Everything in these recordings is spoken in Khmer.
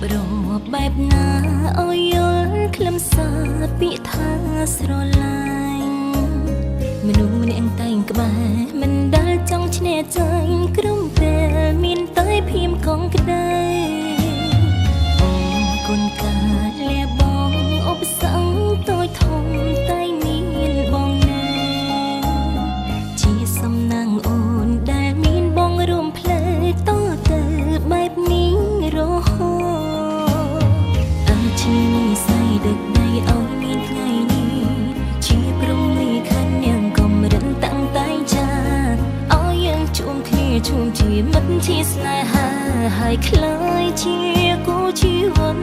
บรอบแบบนาเอายลคลำสาปิทาสรลายมนุษย์มันแต่งกบมันได้จ้องชแนใจกรุ่มแต่มินใต้พิมพ์ของกระไดโอ้กลกาเลียบองอบสังตัวทมใต้มีนบองแนชีสำนางโอนได้มีนบองรวมเพลยต่อเติบแบบนี้รอชีใส่เด็กใดเอามีนไงนี้ชีปรุงมีขันยังก็ไม่ดันตั้งใจจะเอายังช่วงที่ช่วงที่มันที่สลายหายคล้ายชีกูชีวัน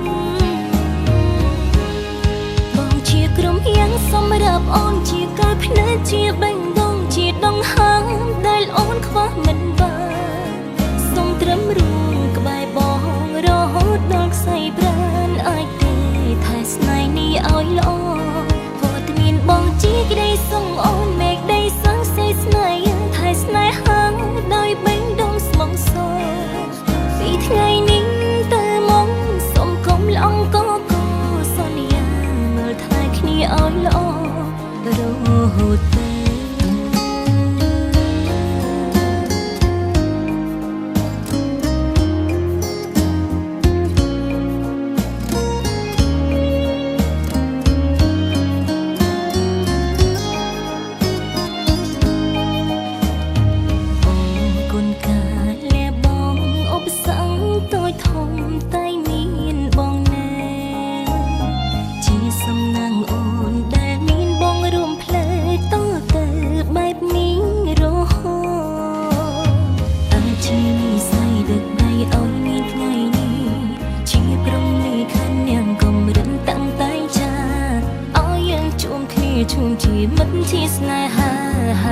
บองชีกรมยังสมรับอ่อนชีกายพนักชีแบ่งดงชีดองหางได้อ่อนคว้ามันบ้าสมตรำรุงกบายบองรอหดดอกใส่ปราณไอไทยสไนนี่เอายล้อพอตมีนบองจีก็ได้ส่งอ่อนเมกได้สังเซสไนไทยสไนหางได้เบ่งดงสมองโซปีไทยนิ่งแต่มองสมคมลองก็สอนยาเมื่อไทยคนี้เอายล้อรู้เตช่วงที่มันที่สลายหา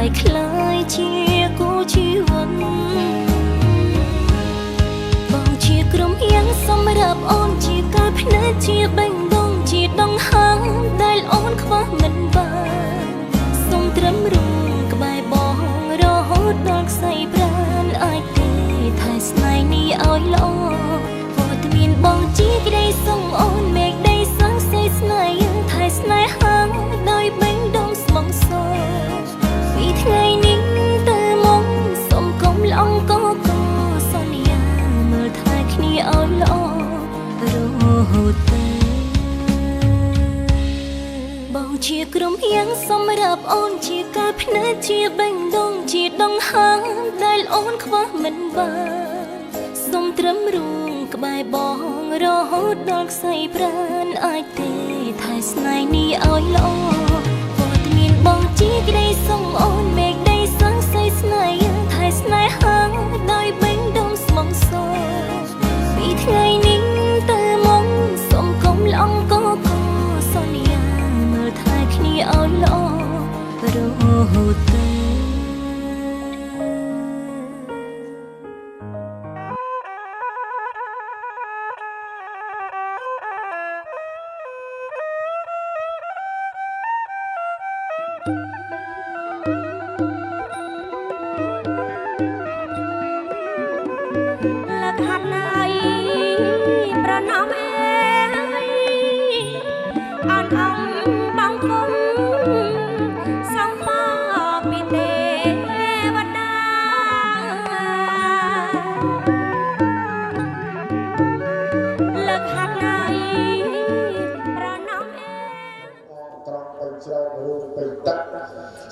ยคล้ายชีกูชีวันบองชีกรมยังสมรับอ่อนชีกายพนักชีแบ่งดงชีดองหางได้อ่อนคว้ามันบ้าสมตรำรุงกบายบองรอหดดอกใส่ปราณไอเตไทยสไนนี่เอายล้อพอตมีนบองจีก็ได้ส่งอ่อนเมกได้สังเซสไนไทยสไนหางได้เบ่งดงสมองโซปีไทยนิ่งแต่มองสมคมลองก็สอนยาเมื่อไทยคนี้เอายล้อรู้เตบองชีกรมยังสมรับอ่อนชีกายพนักชีแบ่งดงชีดองหางได้อ่อนคว้ามันบ้าสมตรำรุงกบายบองรอหดดอกใส่ปราณไอเตไทยสไนนี่เอายล้อพอตมีนบองจีก็ได้ส่งอ่อนเมกได้สังเซสไนไทยสไนหางได้เบ่งดงสมองโซปีไทยนิ่งแต่มองสมคมลองก็สอนยาเมื่อไทยคนี้เอายล้อรู้เต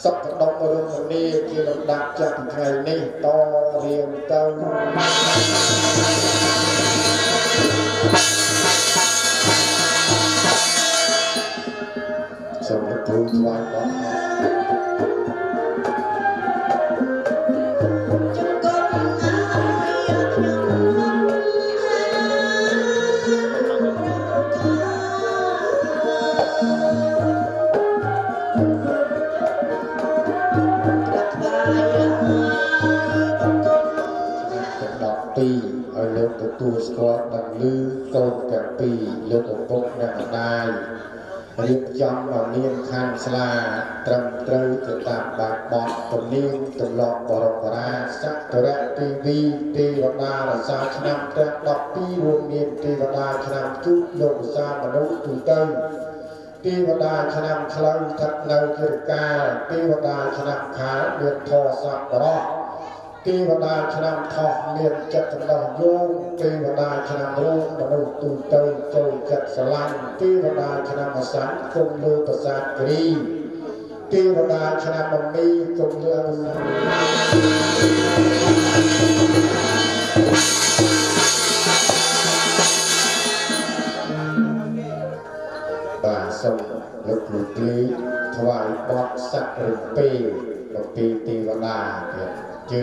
สกดมรุมณีที่ลำดับจากไทยนี่ต่อเรียงเต้าสมบูรณ์วันวันตัวสกอตดังลือกองแต่ปีเลือกปกนางนาย រៀបចំឲ្យមានខាងស្លាត្រឹមត្រូវទៅតាមបាតបទទំនៀមទម្លាប់បរមរាសក្ការៈទីវីទេវតារសាឆ្នាំទាំង12រួមមានទេវតាឆ្នាំជូតលោកសាមនុស្សទូទៅទេវតាឆ្នាំខ្លៅស្ថិតនៅជាកាលទេវតាឆ្នាំខាលមានធម៌សប្បុរសទេវតាឆ្នាំថោះមានចិត្តចំណោះយោងទេវតាឆ្នាំរោងមនុស្សទូទៅចូលចិត្តស្រឡាញ់ទេវតាឆ្នាំអស័នគង់លើប្រាសាទគិរីទេវតាឆ្នាំមមីគង់លើបាទសូមលោកគ្រូគ្លីថ្វាយបទសក្ការៈលោកពីទេវតាទៀតជឿ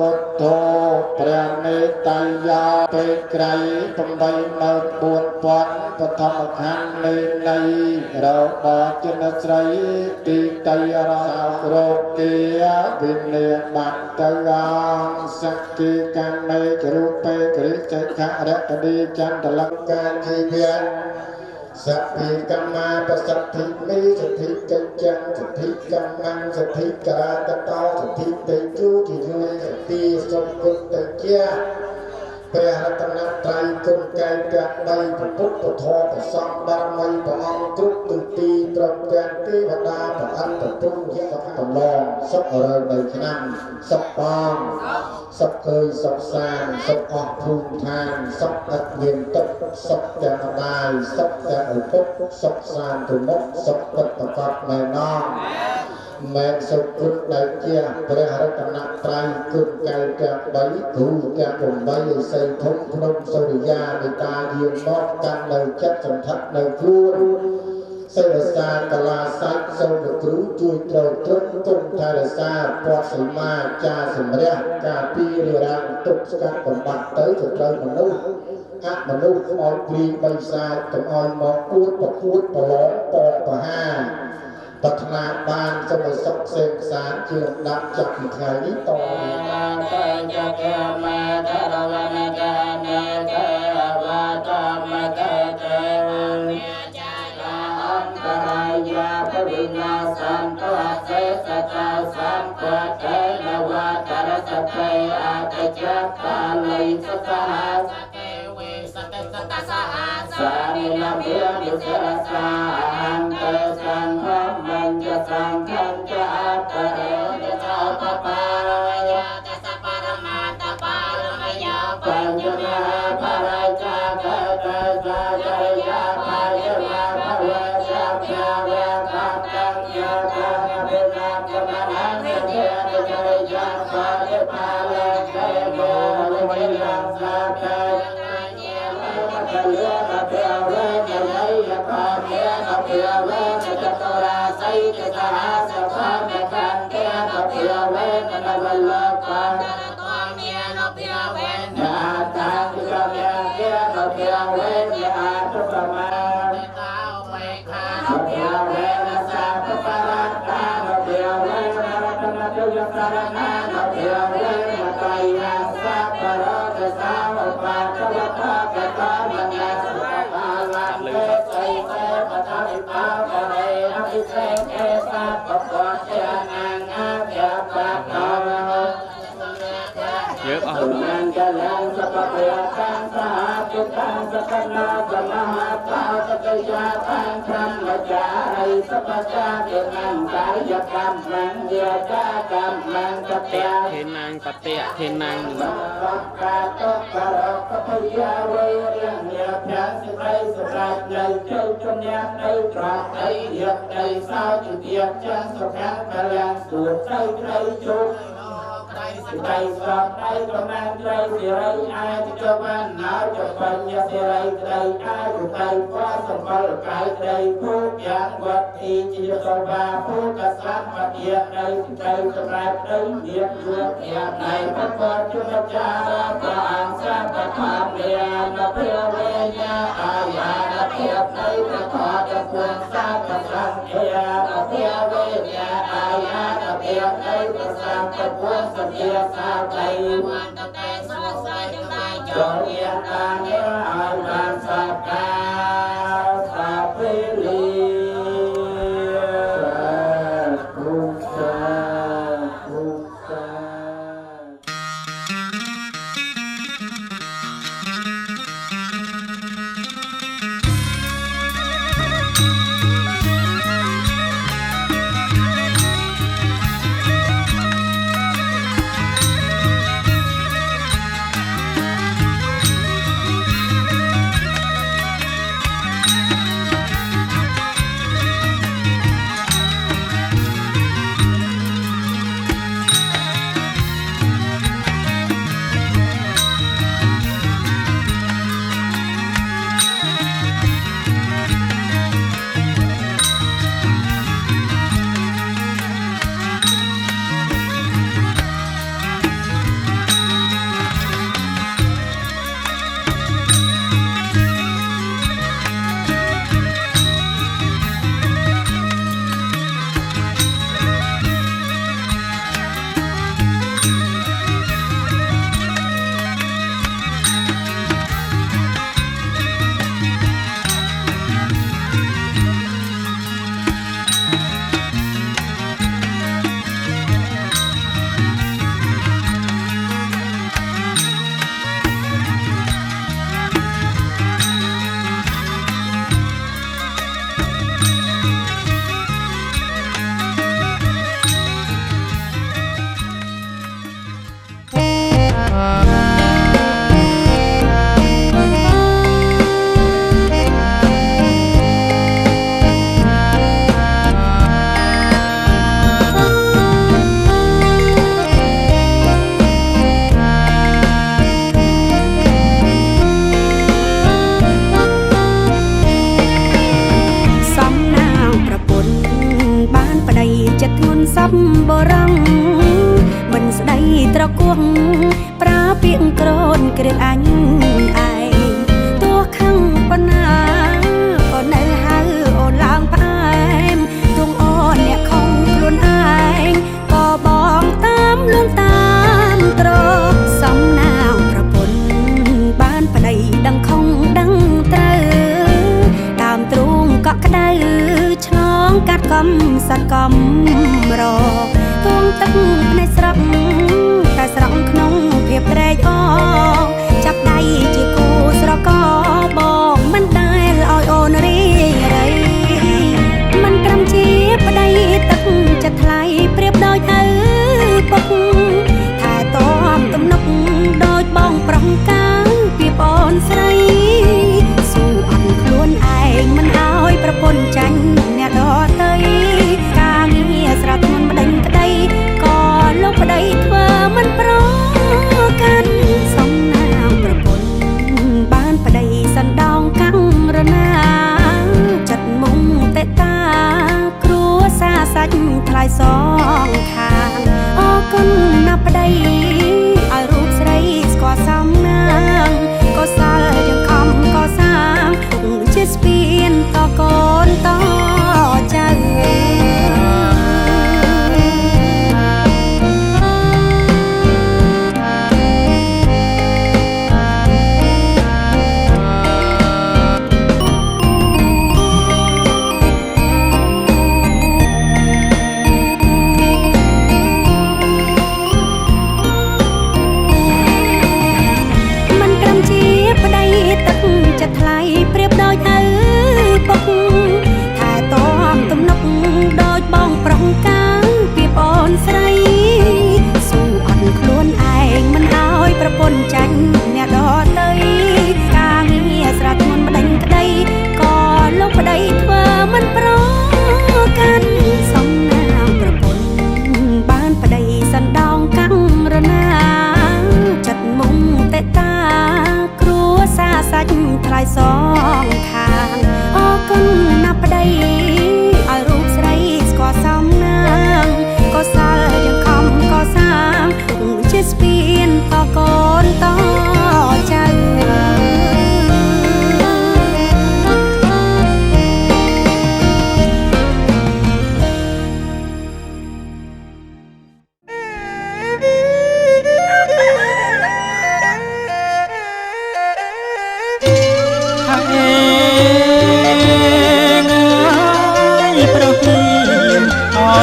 ពុទ្ធោព្រះមេត្តាយាពេលក្រៃ84000បឋមខណ្ឌលេនៃរបស់ជនស្រីទីតៃរោរោគាវិនិបាត់ទៅអង្គសក្កិកម្មមេរូបេក្រិចខរតឌីចន្ទលង្កាជីវៈសតិកម្មាបសទ្ធិមេសទ្ធិកិច្ចੰសទ្ធិកម្មੰសទ្ធិកាតតោសទ្ធិតេជូជាយសទ្ធិសុពុទ្ធជាព្រះរតនត្រ័យគុណកែទាំង3ពុទ្ធពធប្រសង្ឃបារមីព្រះអង្គគ្រប់ទិទីប្រទាំងទេវតាព្រះអន្តពុញ្ញសព្វតំឡងសុខ103ឆ្នាំសុខបងសុខឃើញសុខសានសុខអស់ភូមិឋានសុខឥតមានទឹកសុខទាំងអដាយសុខទាំងឪពុកសុខសានទៅមុខសុខពិតប្រកបមែនណោះមែនសុខគុណដែលជាព្រះរតនត្រ័យគុណកែទាំង3គ្រូទាំង8ឥសីធំភ្នំសូរិយាមេតាយាងមកកាន់នៅចិត្តសន្ធិដ្ឋនៅខ្លួនសិរសាកលាសាច់សូមគ្រូជួយត្រូវត្រឹមទុំថែរក្សាពតសីមាចាសម្រះការពីរារាំងទុកស្កាត់បំបត្តិទៅត្រូវមនុស្សអមនុស្សឲ្យព្រីបិសាចកុំឲ្យមកអួតប្រកួតប្រឡងពងបហាប្រាថ្នាបានសុខសុខផ្សេងផ្សានជាលំដាប់ចាប់ពីថ្ងៃនេះតទៅចកមាតរវនកានេតវតមតតវិចាយាអង្គរាយាពវិនាសន្តោសេសតោសម្ពតេនវតរសភេអតចតាលិសសហសកេវិសតសតសហសានិលភិយុសរសាអន្តសង្ឃបញ្ញសង្ឃញ្ចអបរិយចោតបារយតសបរមតបារមយបញ្ញនាបរិយចាកតសាចរិយាបយមាភវចាភវៈបតញ្ញោភវៈវិណាកមនានិយចរិយាបយបាលកេโมវិលំសាកេកលយមភវៈញយភาเมนភវៈចតរាសៃតសហសភមខន្តិភវៈនវលកាតតមានភវៈនាតាគរមយេភវៈយអាទប្រមាតោបេខាភវៈនសាពបរតាភវៈរតនទុយករណាភវៈមតៃយាសាបរតសាវបាតវតកតមនាសុខបាលៈលេសៃសេបតវិបាបរិអភិសេកេសាពពជានាងអាភយបតោเยอะอ่ะนันจะยังสัพเพตังสาธุตังสกนาสมหาตาสกยาตังธรรมจาริ สมจาเกิดนังกายกรรมมังเดียจากรรมมังกเตะเทนังกเตะเทนังสัพพะตกะระกพยาเวเรียงเนียพระสิไตสกายในเจ้าจนยาในตราในเหยียบในสาวจุดเหยียบจังสุขังกะลังสูดใจใจจุกใจสอบใจกำลังใจเสียไรอายจะจบมันหนาวจะปัญญาเสียไรใจอายจะใจฟ้าสมบัติกายใจผู้อย่างวัดที่จิตสบาผู้กษัตริย์มาเดียในใจสลายในเดียดยวดเดียในพระปฏิจุลจาระพระอังสาปธรรมเนียนเพื่อเวียอายาเพียบในพระขอจะควรทราบประทังเอียเพียเวียอายาเพียบในประสามประพวงสเดียสาวใจวันตะเตสอสายจังได้จอเอียตาเนียอายบานสักกาสาพิลีภูษาภูษาบรังមិនស្ដីត្រគួងប្រាពាងក្រនគ្រឿងអញឯងទោះខឹងប៉ុណ្ណាក៏នៅហៅអូនឡើងផ្អែមទងអូនអ្នកខំខ្លួនឯងក៏បងតាមលួងតាមត្រសំណាងប្រពន្ធបានប្តីដឹងខំដឹងត្រូវតាមទ្រូងក៏ក្តៅឆ្លងកាត់កំសត្វកំរទងទឹកភ្នែកស្រក់តែស្រក់ក្នុងភាពត្រេកអរចាប់ដៃជាគូស្រកបងមិនដែលឲ្យអូនរីរៃមិនត្រឹមជាប្តីទឹកចិត្តថ្លៃប្រៀបដូចឪពុកថែទាំទំនុកដូចបងប្រុសកាងពីបងស្រីស៊ូអត់ខ្លួនឯងមិនឲ្យប្រពន្ធចាញ់អ្នកដទៃការងារស្រត់ធ្ងន់ម្ដេញក្ដីក៏លោកប្ដីធ្វើមិនប្រកាន់សំណាងប្រពន្ធបានប្ដីសណ្ដោងកាំងរណាចិត្តមុងតេតាគ្រួសារសាច់ថ្លៃសងខាងអរគុណណាស់ប្ដីឲ្យរូបស្រីស្គាល់សំណាងក៏សាលយើងខំក៏សាងទុកជាស្ពានតកូនតចៅចិត្តថ្លៃប្រៀបដូចឪពុកថែ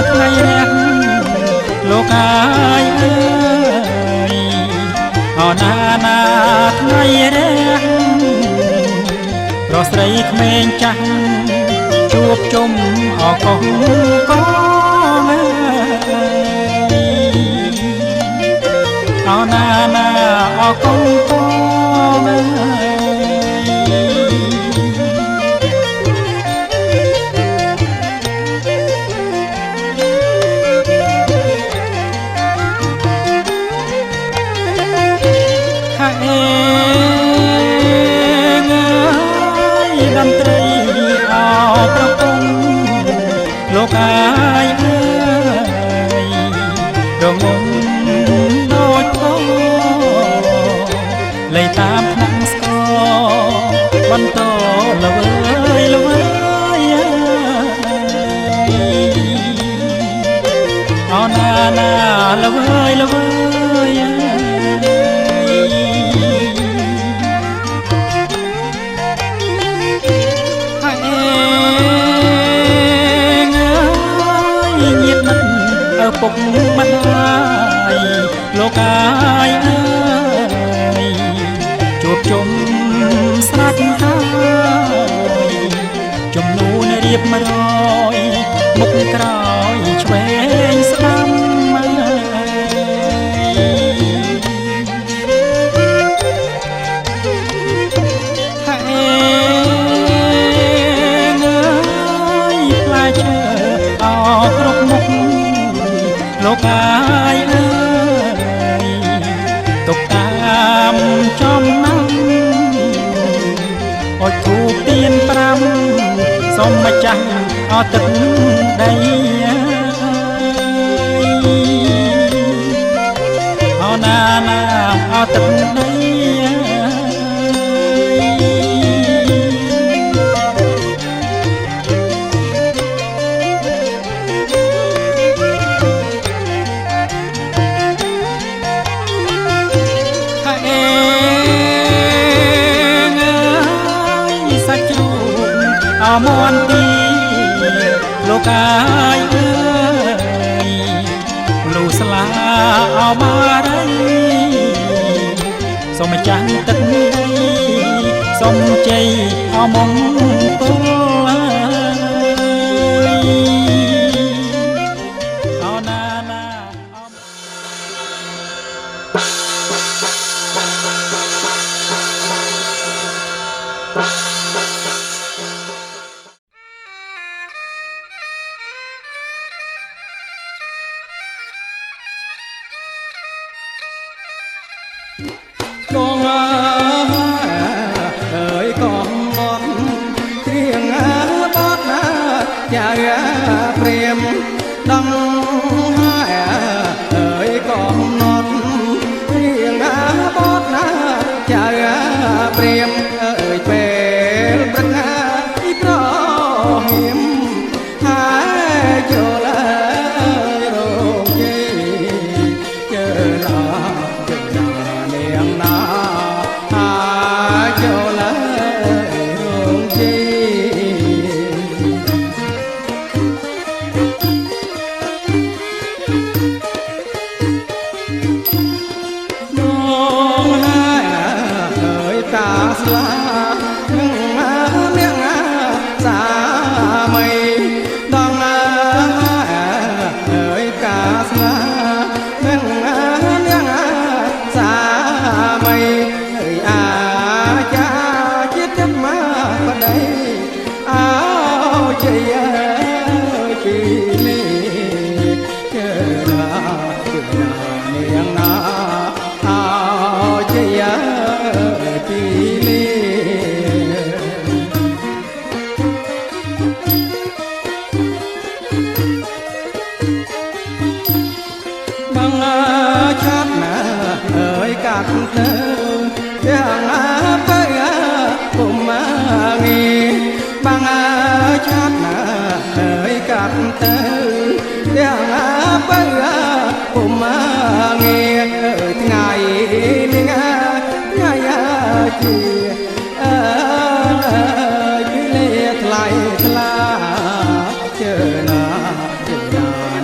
ថ្ងៃរាំងលោកកាយអើយអណាណាថ្ងៃរាំងរកស្រីក្មេងចាស់ជួបជុំអកងកងអណាណាអកងកងតន្ត្រីអប្រពងលោកអាយអើយរងំដូចកោលេងតាមថ្នាក់ស្គរបន្តល្វើយល្វើយអណាណាល្វើយល្វើយពុកម្ដាយលោកកាយអើយជួបជុំស្រាច់ហើយជំនូនរៀប100មុខក្រោយឆ្វេងស្ដាំលោកកាយអើយទុកតាមចំណាំអុជធូបទៀន5សូមម្ចាស់អត់ទឹកដីអណាណាអត់ទឹកដីមន់ទីលោកកាយអើយលូស្លាអមារីសូមចាំទឹកដីសូមជ័យអមង្គលអណាណាកងអើយកងអត់គ្រៀងបត់ណាចាព្រាមដងអើយកងអត់គ្រៀងបត់ណាចាព្រាមអើយពេលព្រឹកពីប្រហៀមហើយចូលរងជ័យជើឡាស្លានឹងនាងសាមីដងអើយកាស្លានឹងនាងសាមីអើយអាចាចិត្តមកប្តីអោជ័យពីនេះជើណានាងណាអោជ័យពីឆាត់ណាអើយកាត់ទៅទាំងបើពុំងាបាំងឆាត់ណាអើយកាត់ទៅទាំងបើពុំងាថ្ងៃនេះថ្ងៃជាអើយពីលេថ្លៃថ្លាជើណាជើណា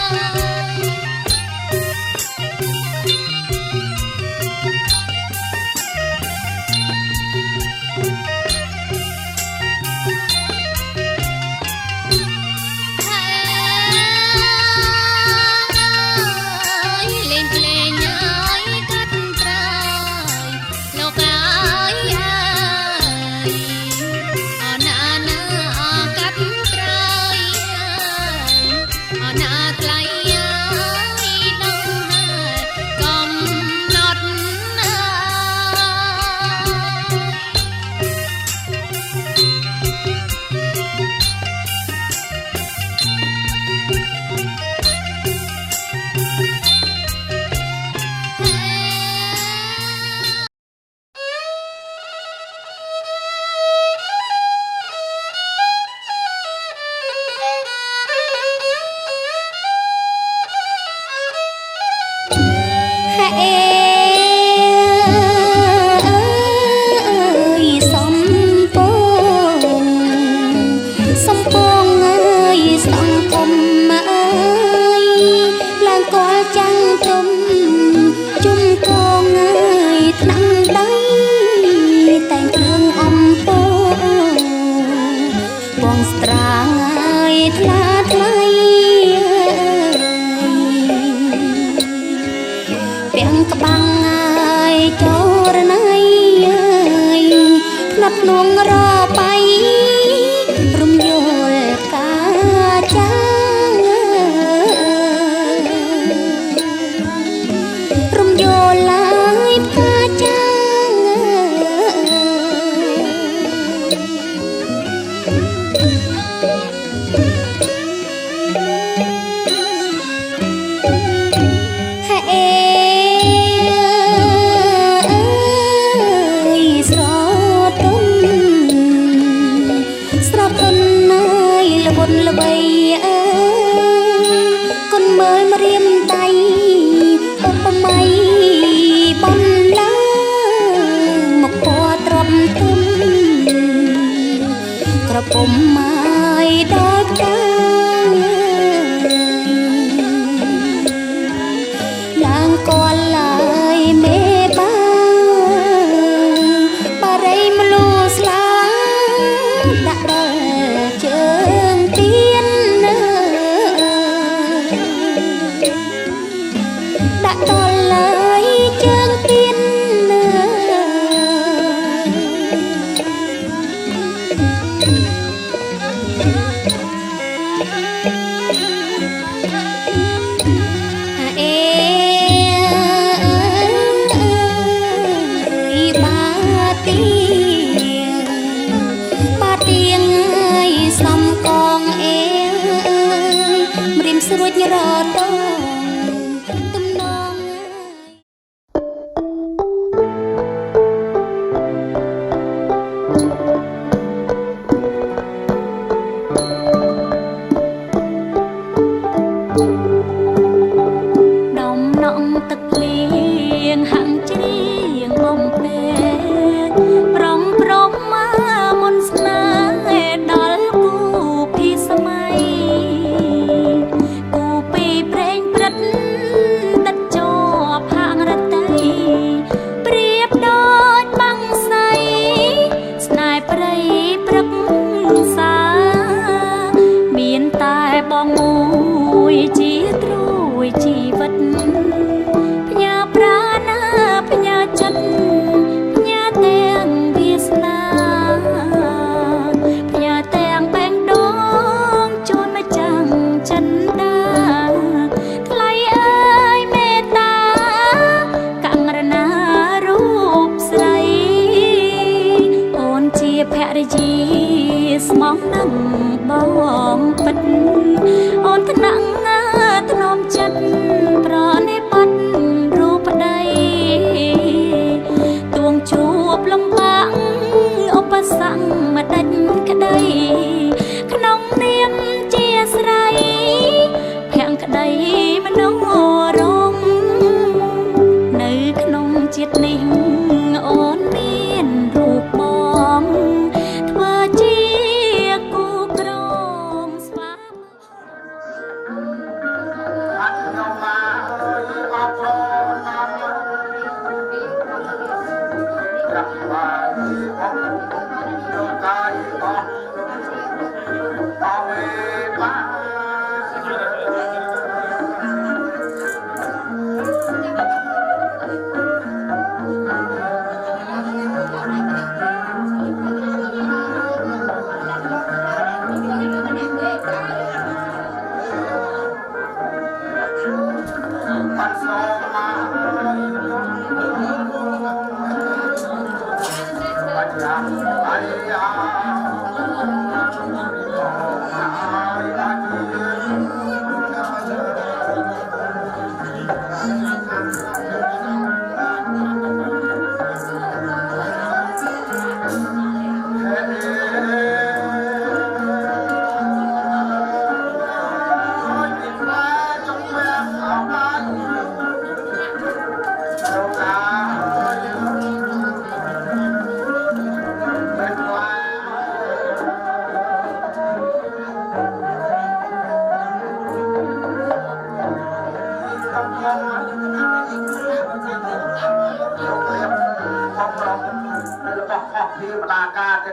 ហ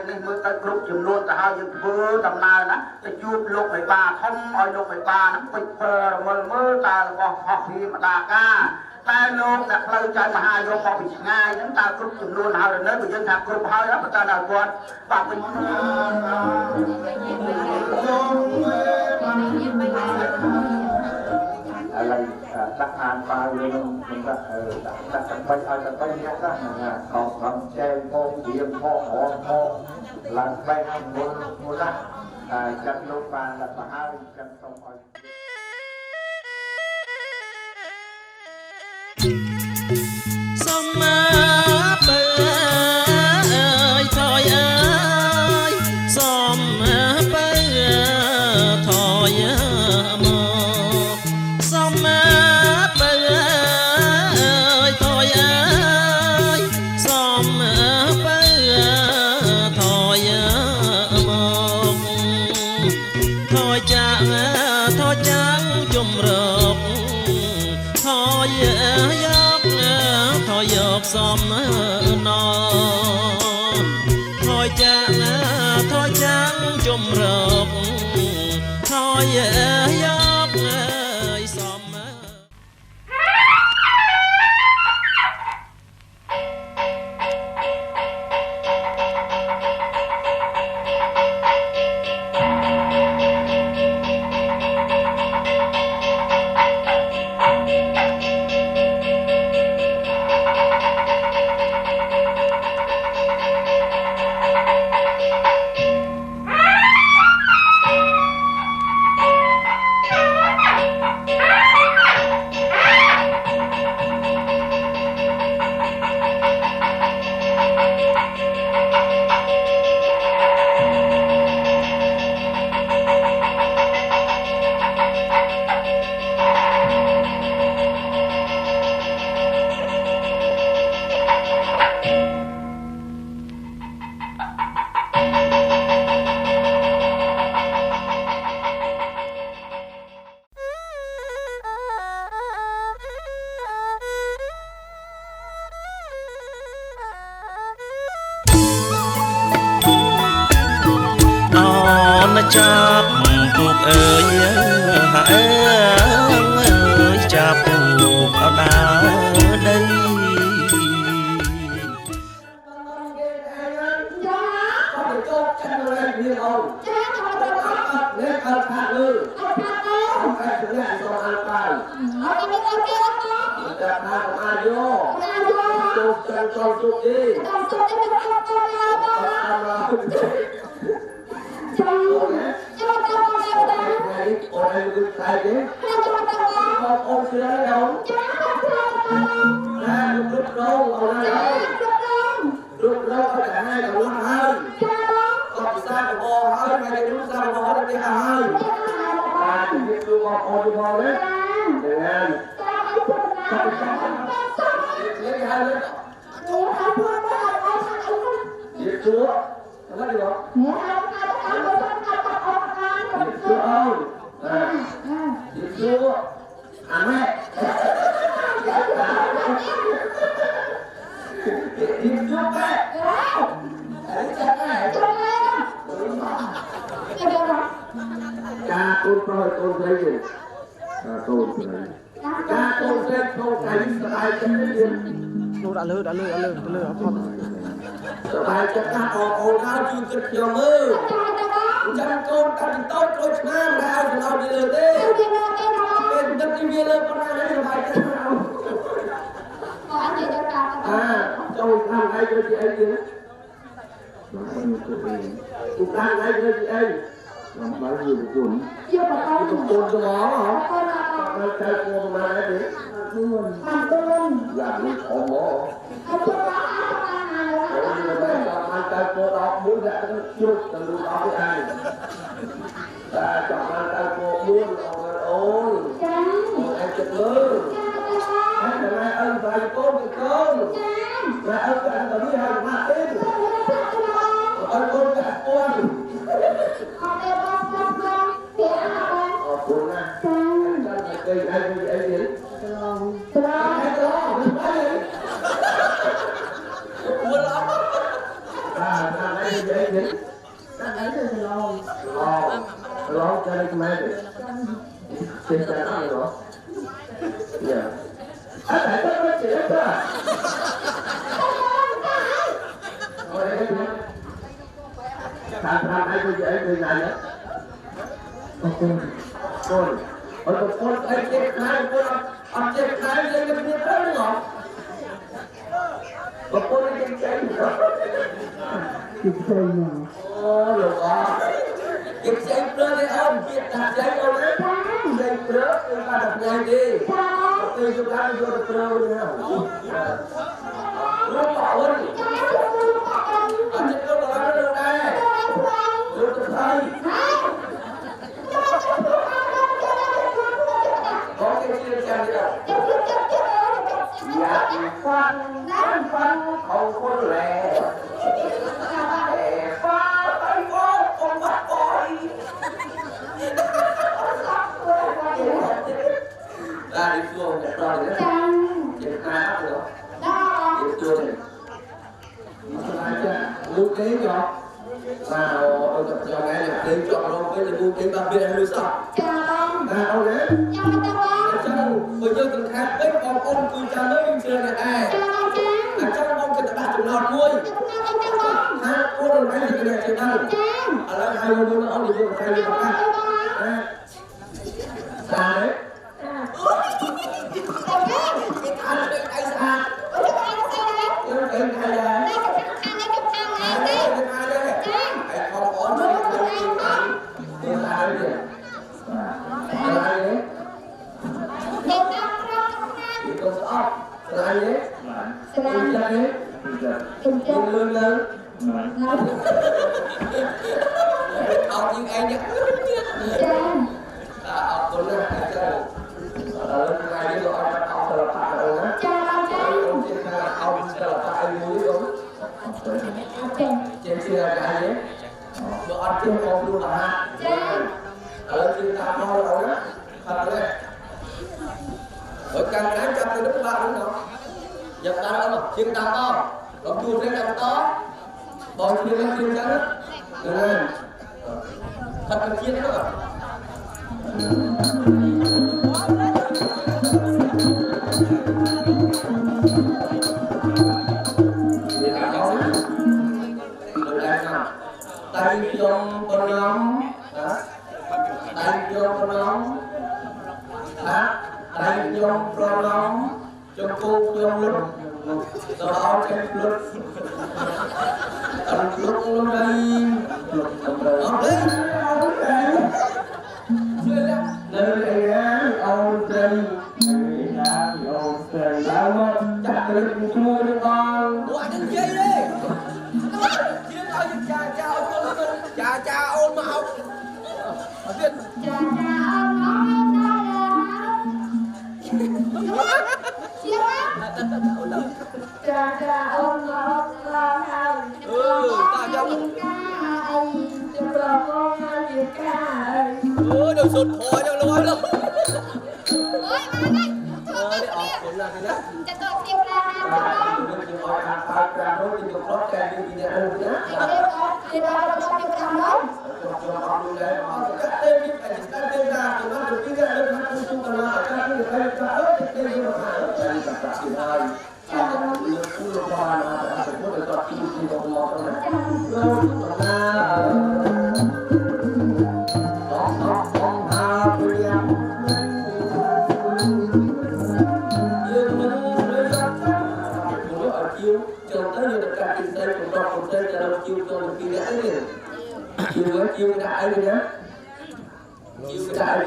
នេះមើលទៅគ្រប់ចំនួនទៅហើយយើងធ្វើដំណើរណាទៅជួបលោកបិបាធំឲ្យលោកបិបាហ្នឹងពេញព្ររមើលតើរបស់ហោះពីម្ដាការតែលោកអ្នកផ្លូវចៅមហាយកមកពីឆ្ងាយហ្នឹងតើគ្រប់ចំនួនហើយនៅបើយើងថាគ្រប់ហើយប៉ុន្តែដល់គាត់បាក់វិញឥឡូវដាក់អានបាយវិញមិនដាក់ដាក់តែបាច់ឲ្យតែបាច់យកណាខំខំចែកមករៀមមកហោមកឡើងបែកមុនណាចាត់លោកបានដល់ទៅហើយចាំសូមឲ្យសូមមកបើអើយថយអើយសូមមកបើថយមកសូមមកបើអើយថយអើយសូមមកបើថយមកថយចាងជំរកថយយកសំណថយចាងជំរកថយយកសំចាប់ទូកអើយហាអើយចាប់ទូកអត់ដើរដីHãy subscribe cho kênh Ghiền Mì Gõ để không bỏ lỡ những video hấp dẫn Cũng đang ngay đây làm bao nhiêu cuốn chưa bà con cuốn cho nó hả con trai cuốn mà đấy đấy làm cuốn làm đi khó mỏ con trai cuốn đó muốn ra cái chút từ lúc đó cái này ta chọn con trai cuốn muốn ôi em chụp lư em là ơn phải con thì con là ơn phải anh tự nhiên mà tiếp ơn con cả con cuốn nè cây ai gì cuốn lắm ai gì lo cho đây mai đi xin chào anh rồi dạ anh phải có nói chuyện đó thằng ai người này á con ai chết hai con chết hai lên cái biết đó ngọt con ai chết cháy rồi chết cháy bữa đấy ông chết cháy ông đấy cháy bữa chúng ta đập nhanh đi từ chúng ta vô được bữa nữa lúc bảo ơn anh chết lúc bảo ơn được đây lúc được thầy có cái gì xem đi đâu dạ phân không có lẻ phá tay con bắt coi ra đi xuống để rồi đấy để khai áp được để chưa thì lưu kế cho nào tôi tập cho ngay là đến chọn luôn với lưu kế đặc biệt là lưu sao nào đấy trong bây giờ từng khai bếp còn con cứ cha mới chưa này ai trong ông cái bạn chụp nọt nuôi ha cô đừng thấy cái này chuyện đâu ở đây hai người nữa ông đi vô khai luôn ta đấy ông như anh nhé ông tôi nói là lên ngày đi rồi ông sẽ là phải rồi á ông sẽ là phải muối đúng trên kia là cái gì bữa ăn trên con luôn là ha ở trên ta mau rồi á thật đấy ở càng đáng cho tôi đứng ba đúng không dập ta đâu mà trên ta to còn chua trên ta to bò trên lên trên trắng á lên thật là chiến đó tay trong con nhóm tay trong con nhóm tay trong con nhóm trong cô trong lúc sau đó trong lúc lúc đây ông đấy nơi đây ông đây ông trời đã mất chắc được mua được con gọi đến dây đi cha ôn mà ông biết cha ôn mà đừng sụt khói đâu luôn đâu đi ọt cũng là cái đó đây cũng có một chơi cho nó chiêu cho nó kia đã ấy chiêu đã ấy nhá chiêu đã ấy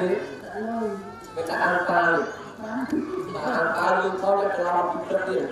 người ta ăn ta luôn thôi cho làm chút tiền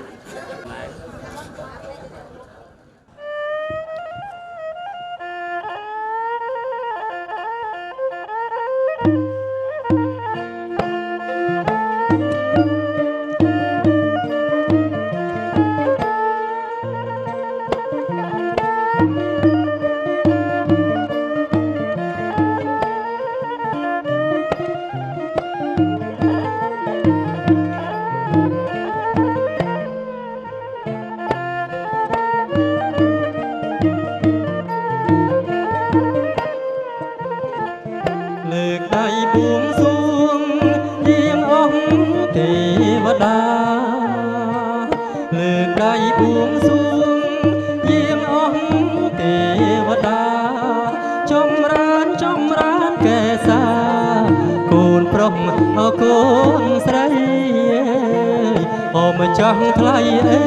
จังไทยเอ้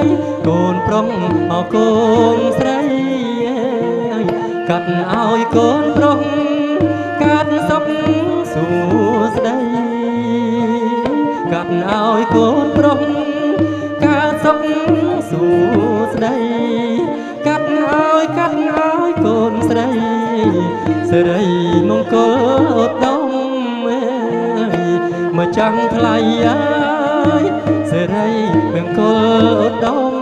ยโกนปรองเอาโกนใส่กัดเอาโกนปรองกัดซบสู่สดกัดเอาโกนปรองกัดซบสู่สดกัดเอาโกนใส่เสด็จมงกุฎดงมาจังไทยเอ้ยเสด็จเมืองโกดม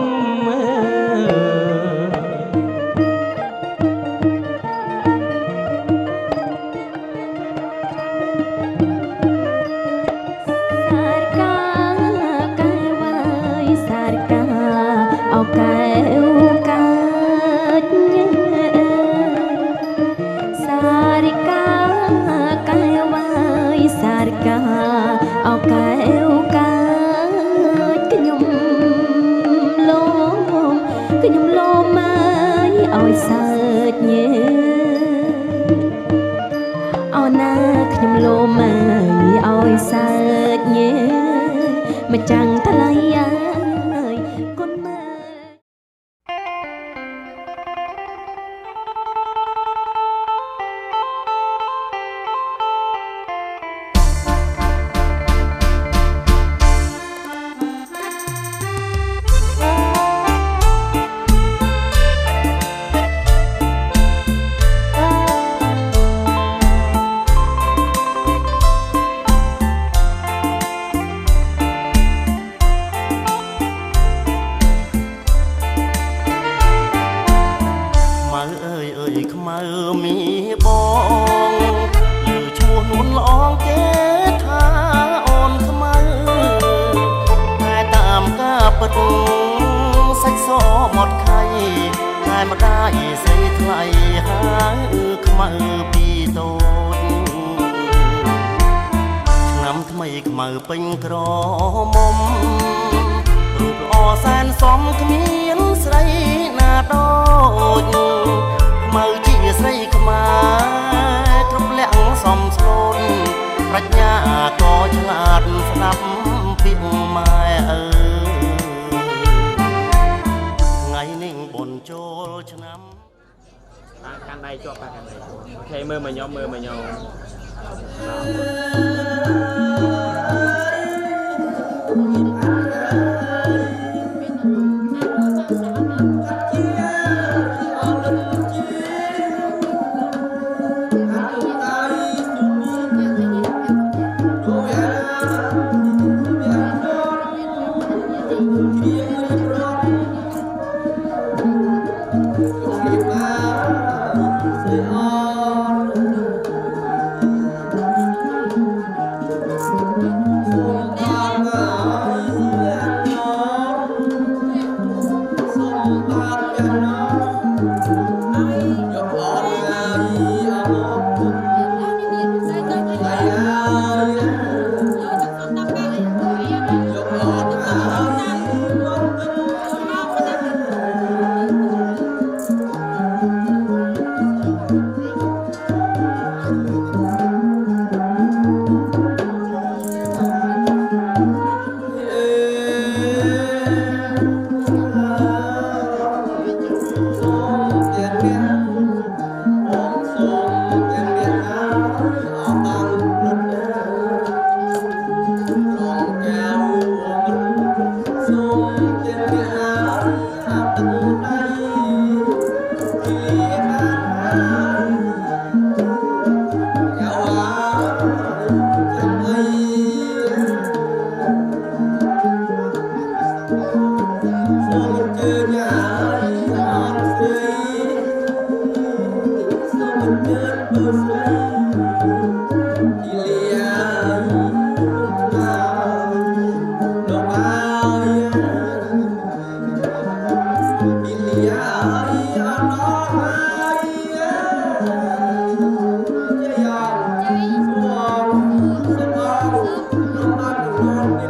มาจังทะเลยคนมามือเป็นกรอมมรูปอ่อแสนสมขมิ้นใส่หน้าดอยมือจีใส่ขมาทรุปแหลงสมสนปรัชญาก็ฉลาดสนับเพียงมาไงนิ่งบนโจลชนะการใดจบการใดโอเคมือมาย่อมือมาย่อเ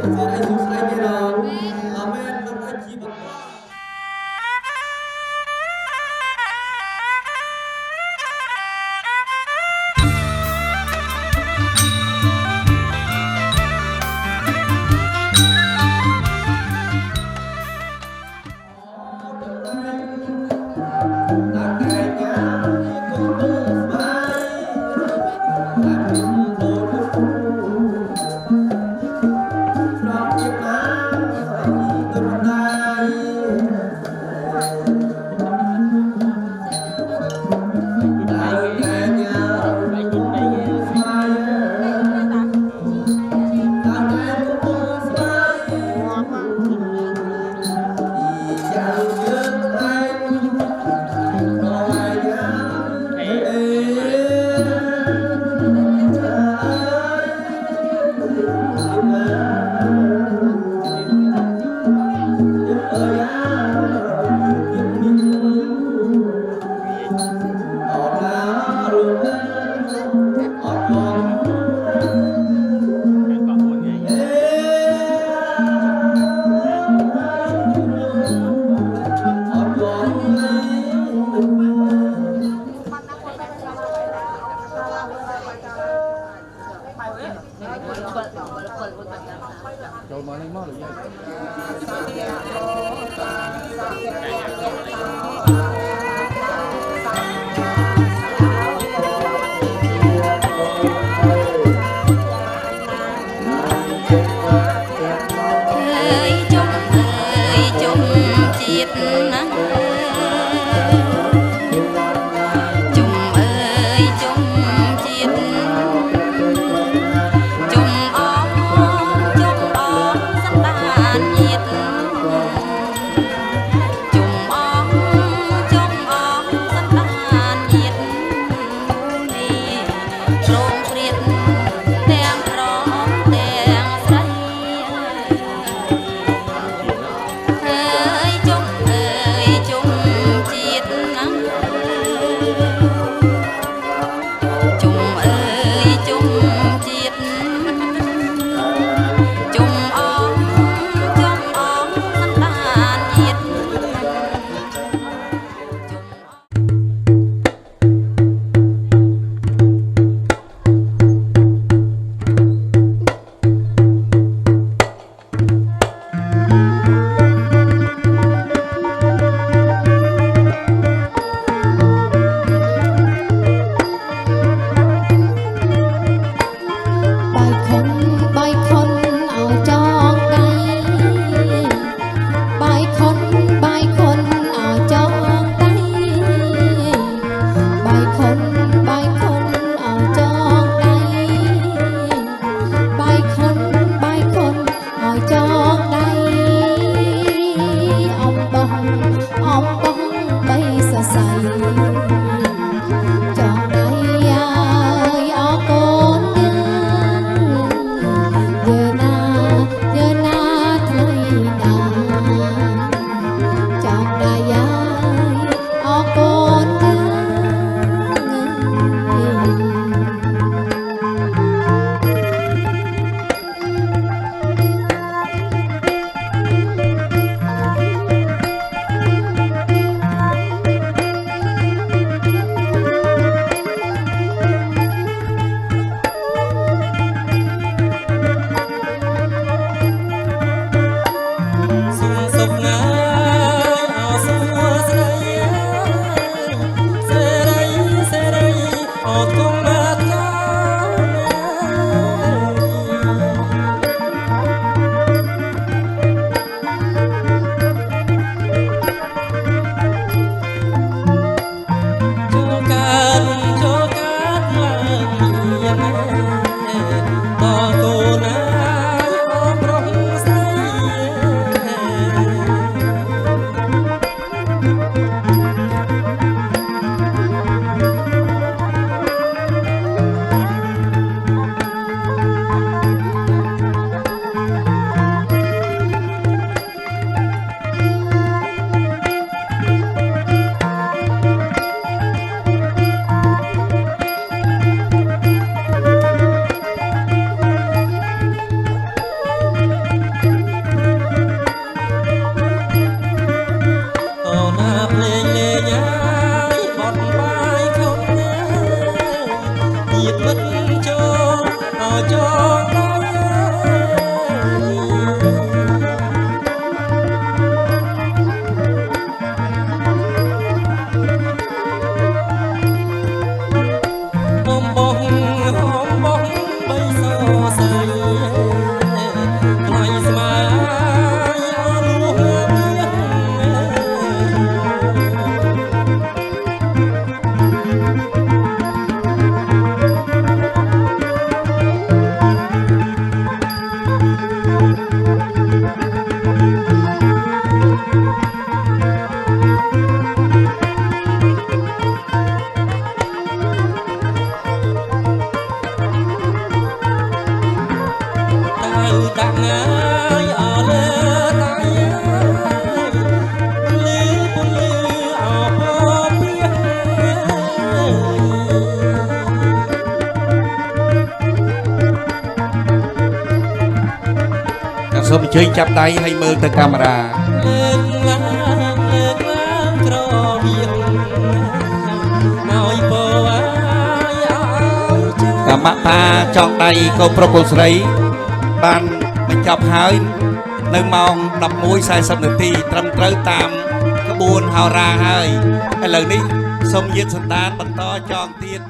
Hãy subscribe cho kênh Ghiền Mì Gõ để không bỏ lỡ សូមអញ្ជើញចាប់ដៃឲ្យមើលទៅកាមេរ៉ាលើកឡើងក្រវៀងឲ្យពរឲ្យកម្មតាចង់ដៃកូនប្រុសកូនស្រីបានបញ្ចប់ហើយនៅម៉ោង 11:40 នាទីត្រឹមត្រូវតាមក្បួនហោរាហើយឥឡូវនេះសូមញាតសន្តានបន្តចងទៀត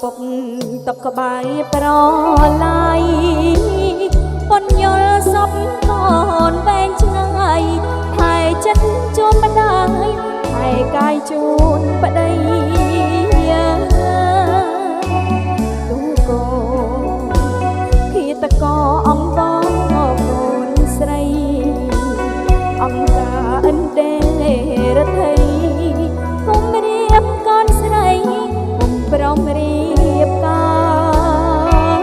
ពុកតុកក្បាយប្រឡាយពន្យល់សពកូនវែងឆ្ងាយថែចិត្តជួបម្ដាយថែកាយជូនប្តីទូកូនភីតកអង្គបងកូនស្រីអង្គការអិនដេរថៃគុំរៀបកូនស្រីគុំប្រំរៀបការ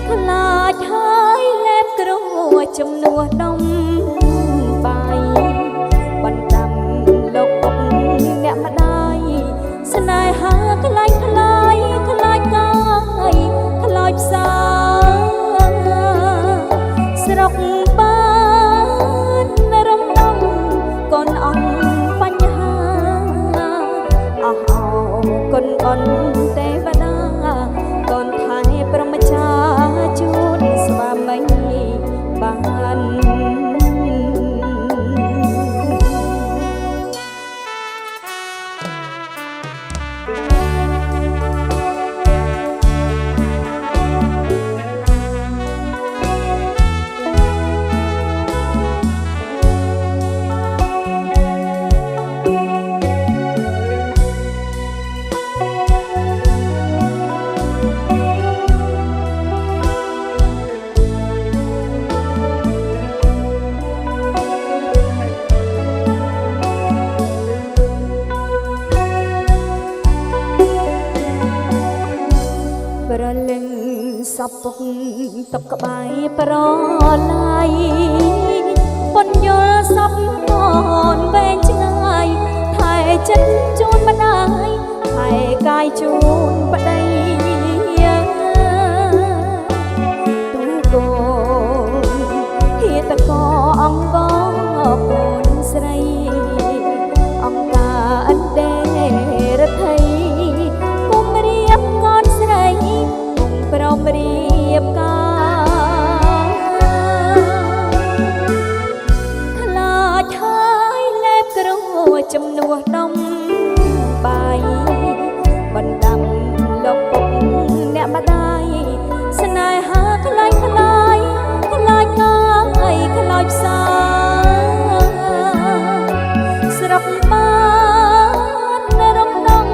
ខ្លាចហើយលែបគ្រោះចំនួនដុំបាយបណ្ដាំលោកពុកអ្នកម្ដាយស្នេហាខ្លាចខ្លាយខ្លាចកាយខ្លាចផ្សាស្រុកបានរំដំកូនអង្គបញ្ហាអស់អោគុណអនទេវតាកូនថៃព្រមចាជូនស្វាមីបានប្រលឹងសពុកតុកក្បាយប្រឡាយពន្យល់សពកូនវែងឆ្ងាយ យជូនប្តីទូកូនហៀតកអង្គកូនស្រីអង្គការអិនដេរដ្ឋីគុំរៀបកូនស្រីគុំប្រមរៀបការខ្លាចហើយលេបគ្រោះចំនួនដុំបាយបណ្ដាំលោកពុកអ្នកម្ដាយស្នេហាខ្លាយខ្លាយខ្លាយកាយខ្លាយផ្សាស្រុកបានរំដង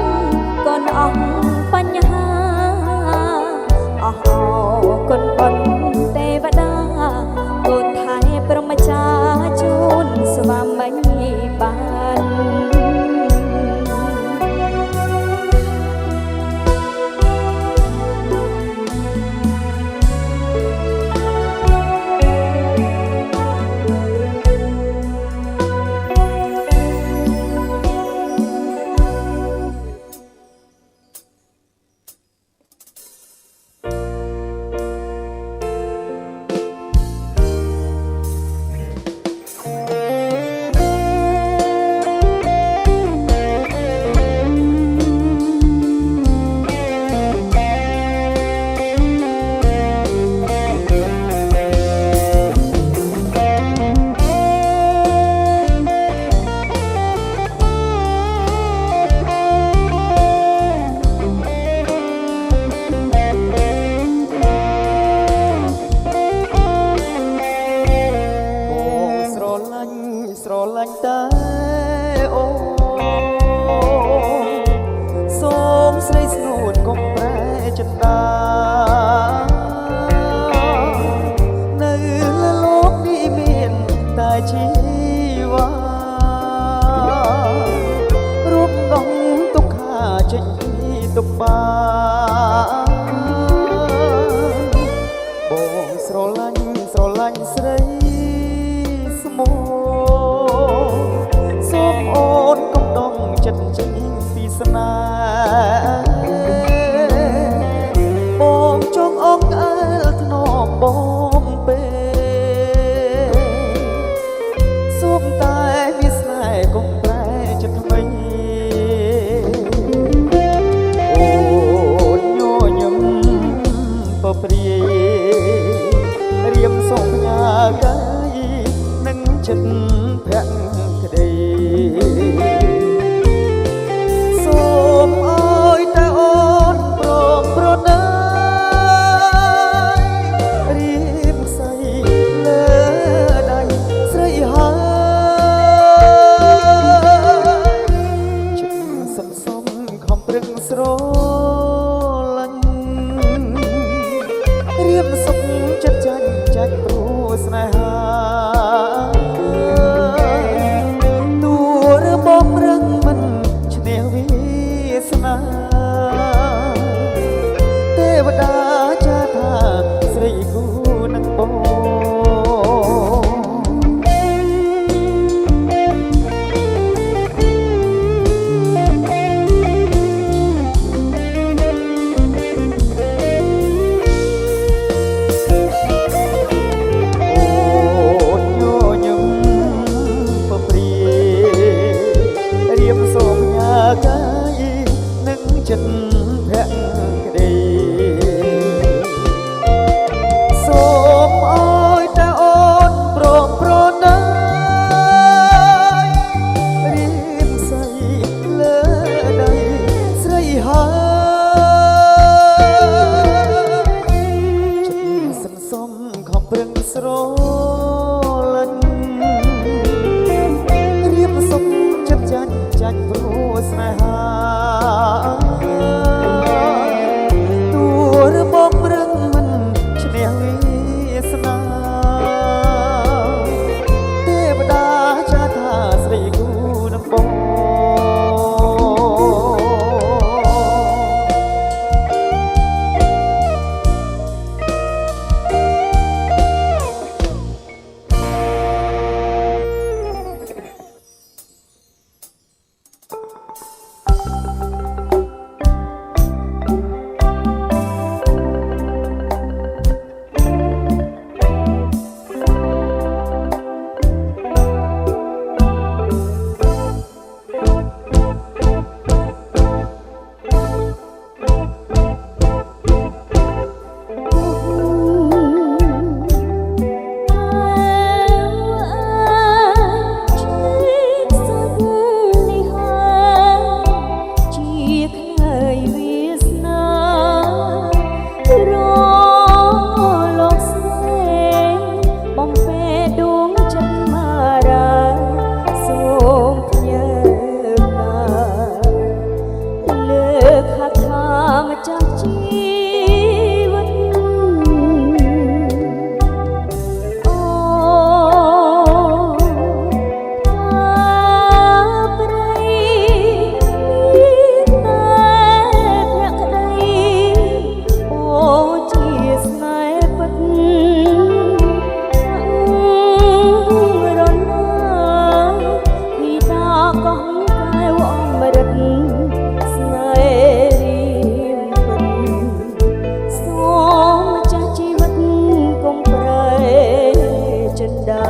កូនអស់បញ្ហាអស់កូនប៉ុនទេវតាកូនថែព្រមចាជូនស្វាមីបានចាច់ចាច់ព្រោះស្នេហា កោះកែវអមរិតស្នេហ៍រៀមពិតសូមម្ចាស់ជីវិតកុំប្រែចិនដា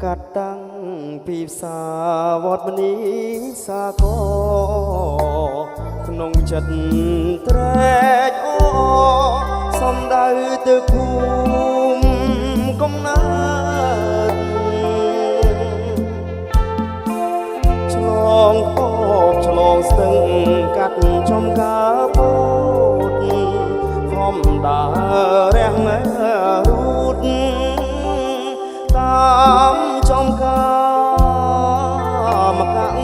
កាត់តាំងពីផ្សារវត្តមនីសាគរក្នុងចិត្តត្រែកអសំដៅទៅភូមិកំណើតឆ្លងខកឆ្លងស្ទឹងកាត់ចំការពោតខំដើររះមែរូតតាមចំការមកកាំង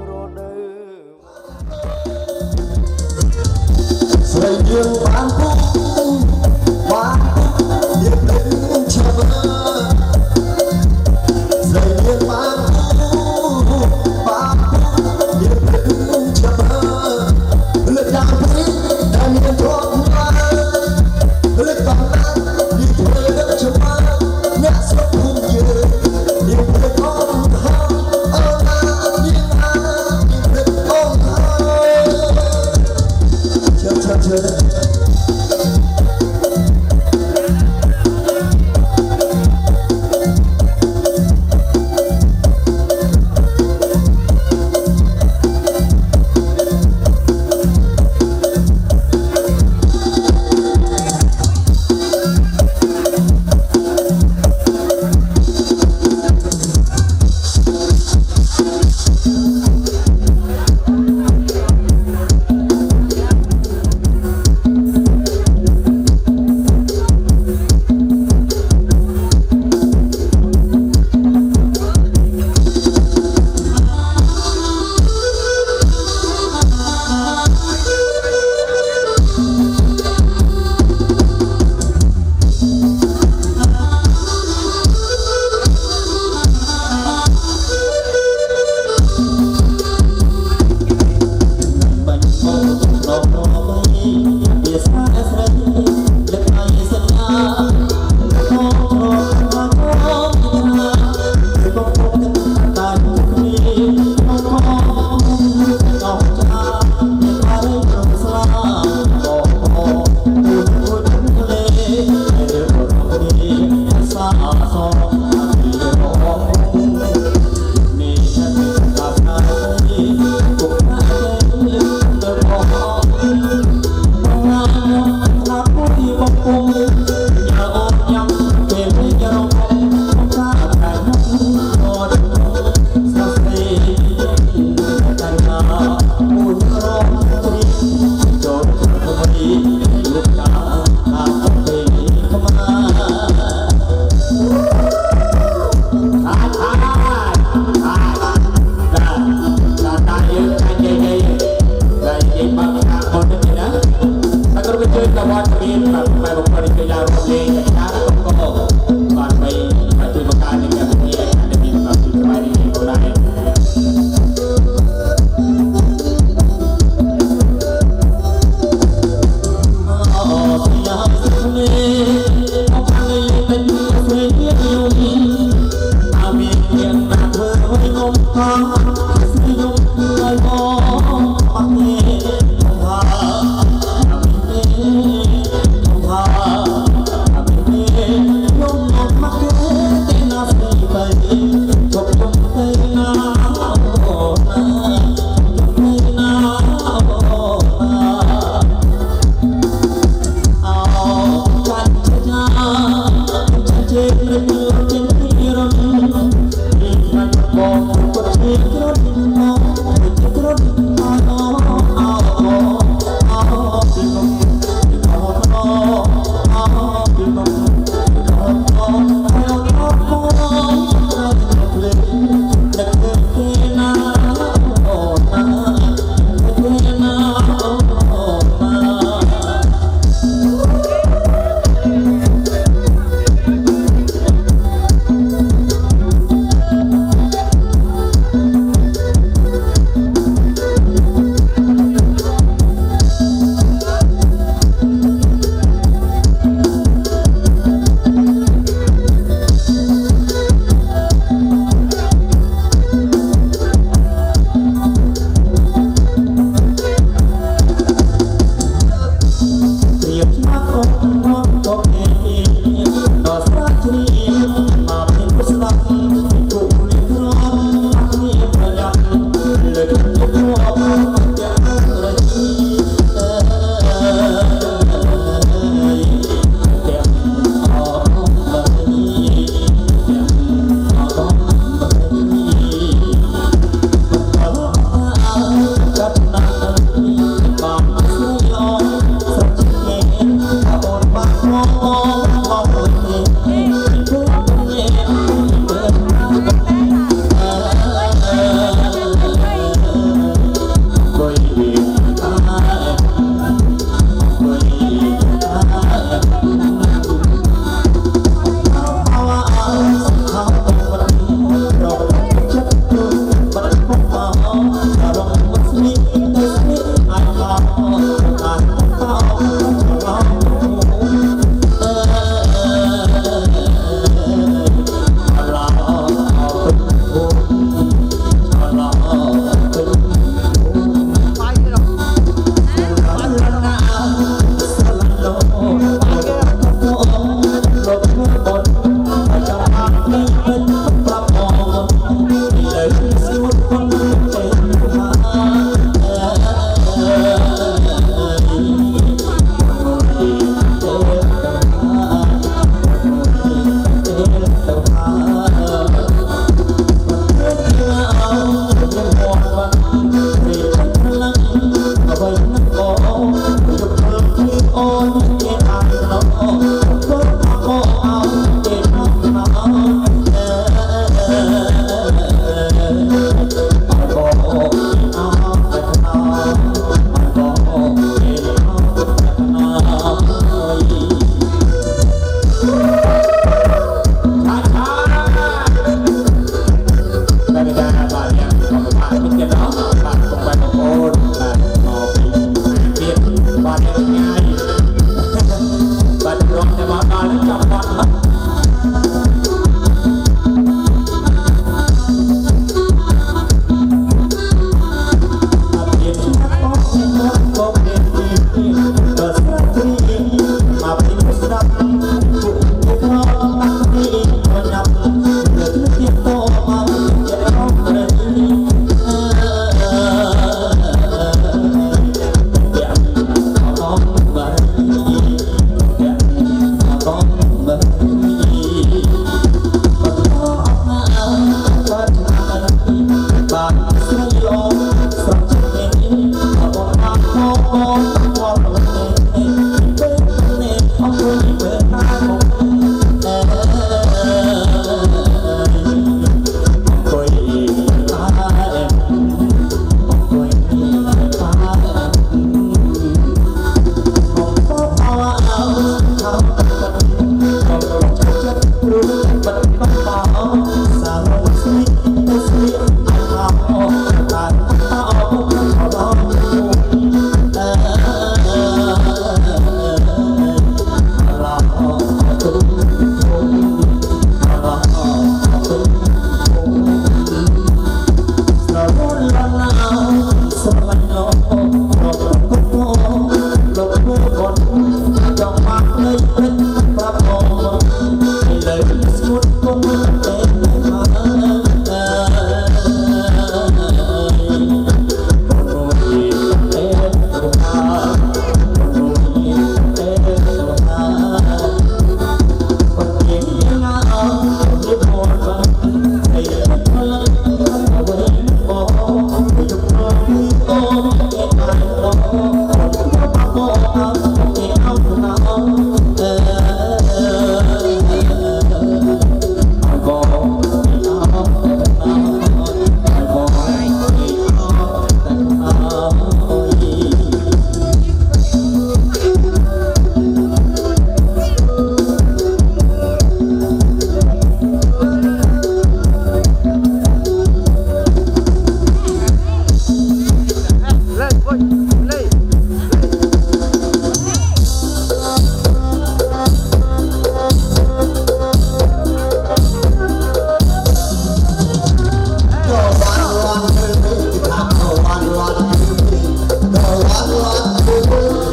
រដូវស្រីយើងបានពុកបានយើងនឹងចាំស្រីយើងបានបានយើងនឹងចាំលើកដាក់ព្រីតែមានរត់មកលើកកំណាអ្នកស្រុកភូមិយើងយើងព្រឹកអងហើយអូនណាយើងព្រឹកអងហើយជើ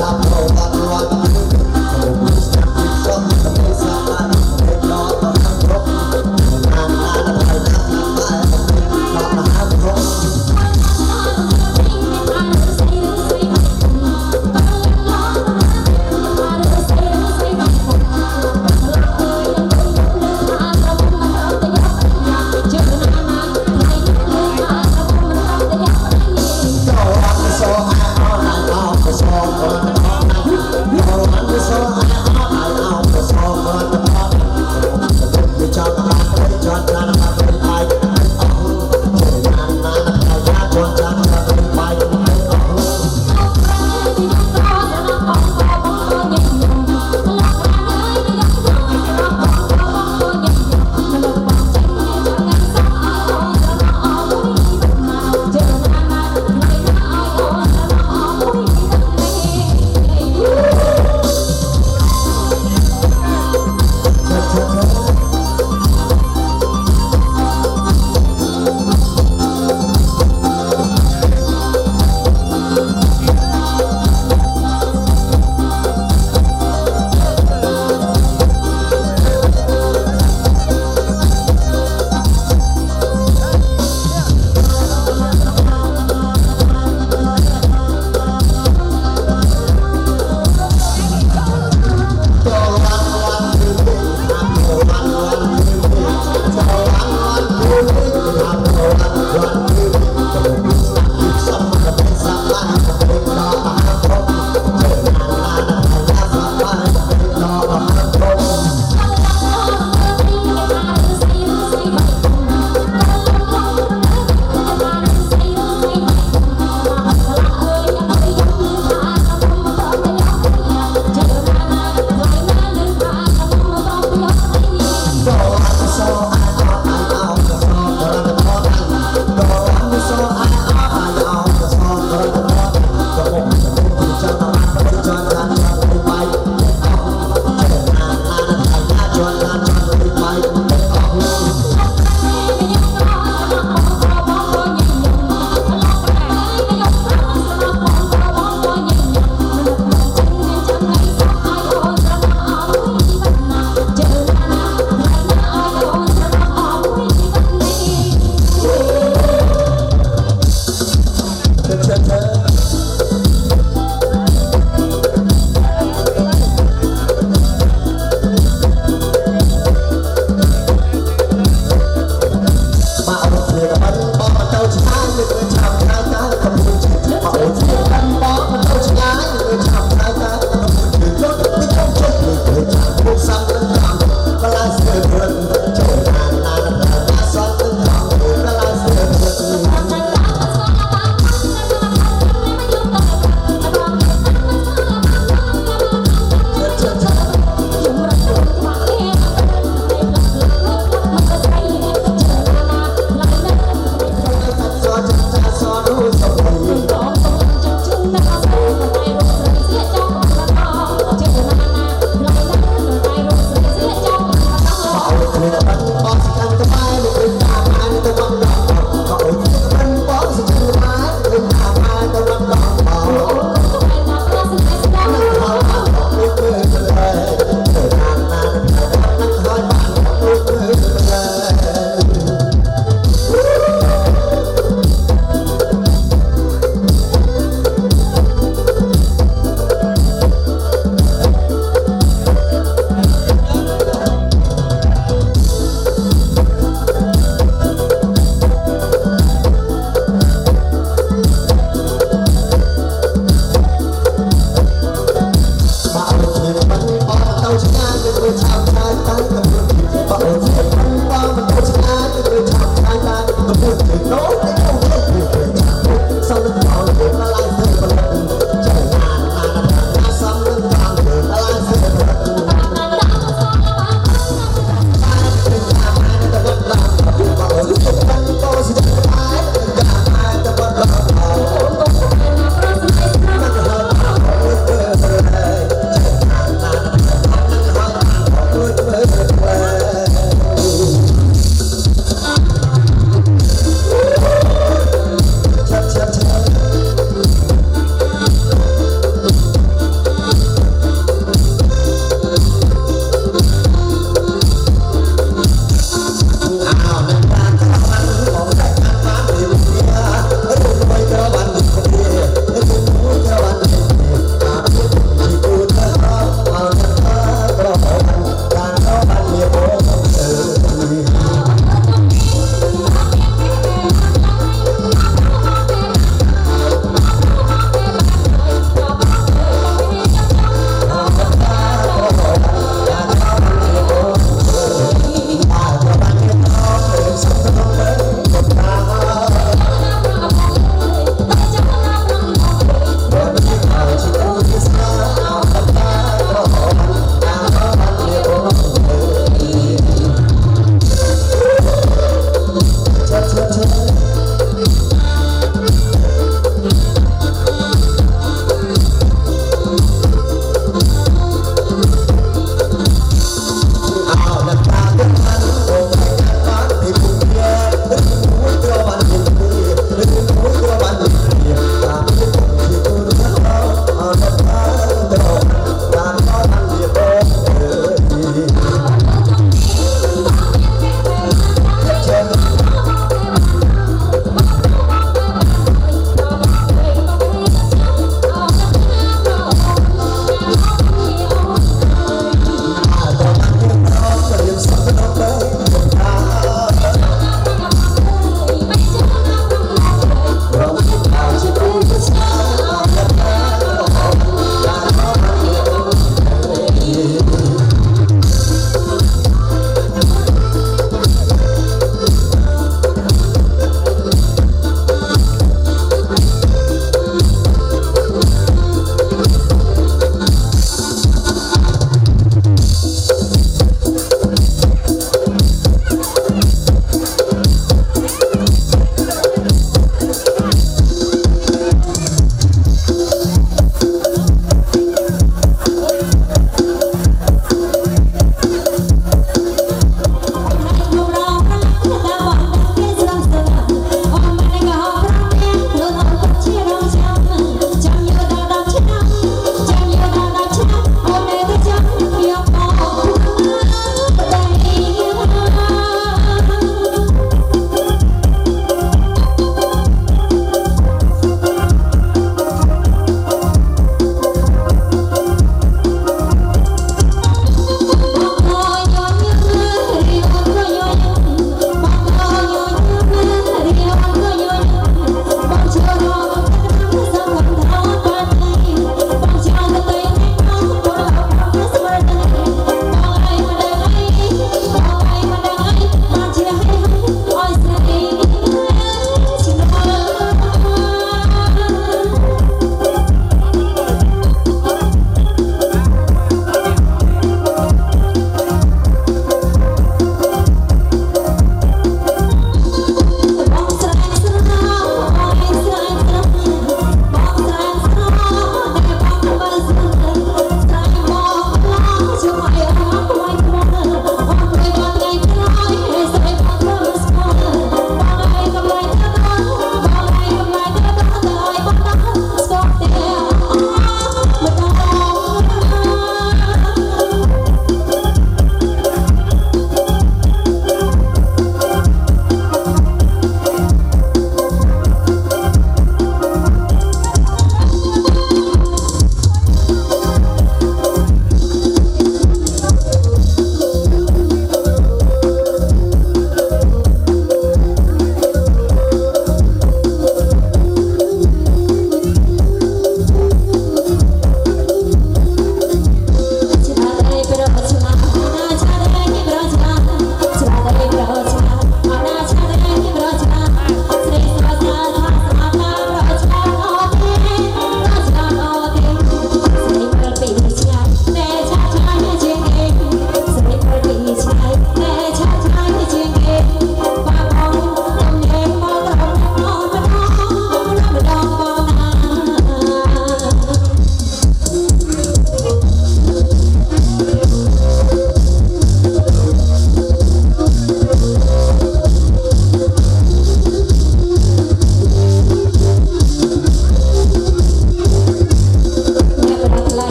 So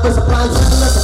Hãy subscribe cho kênh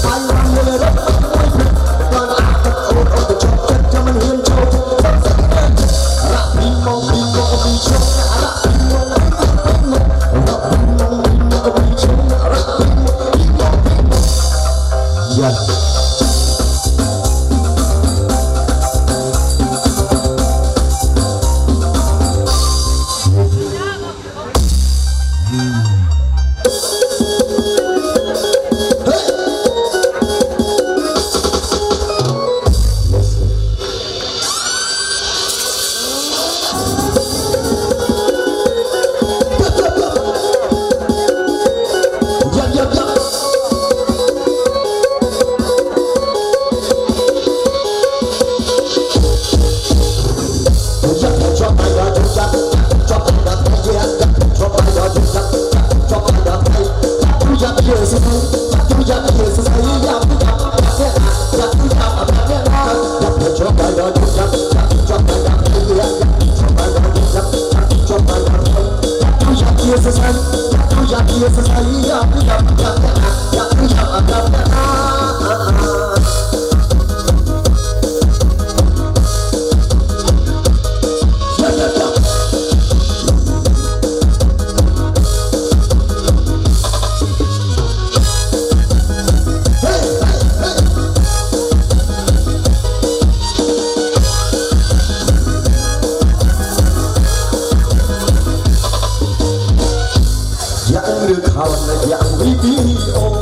Ghiền Mì Gõ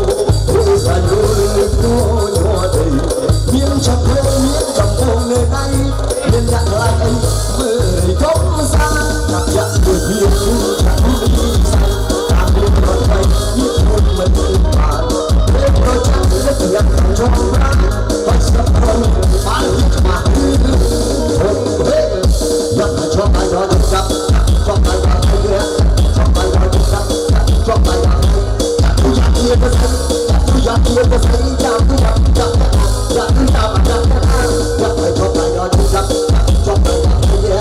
để không bỏ lỡ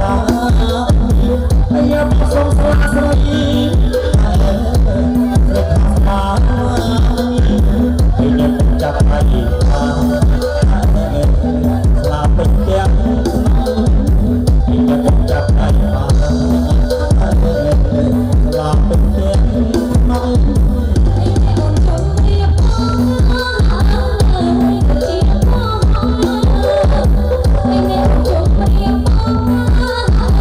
Hãy subscribe cho kênh Ghiền Mì Gõ để không bỏ lỡ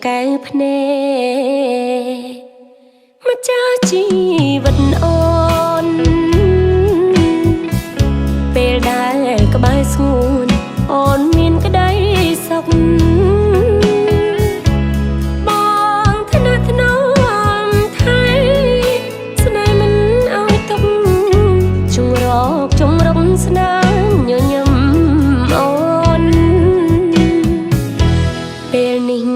កែវភ្នែកម្ចាស់ជីវិតអូនពេលដែលក្បែរស្ងួនអូនមានក្តីសុខបងថ្នាក់ថ្នមថៃស្នេហ៍មិនឲ្យទុកជងរកជំរុំស្នាញញឹមអូនពេលនេះ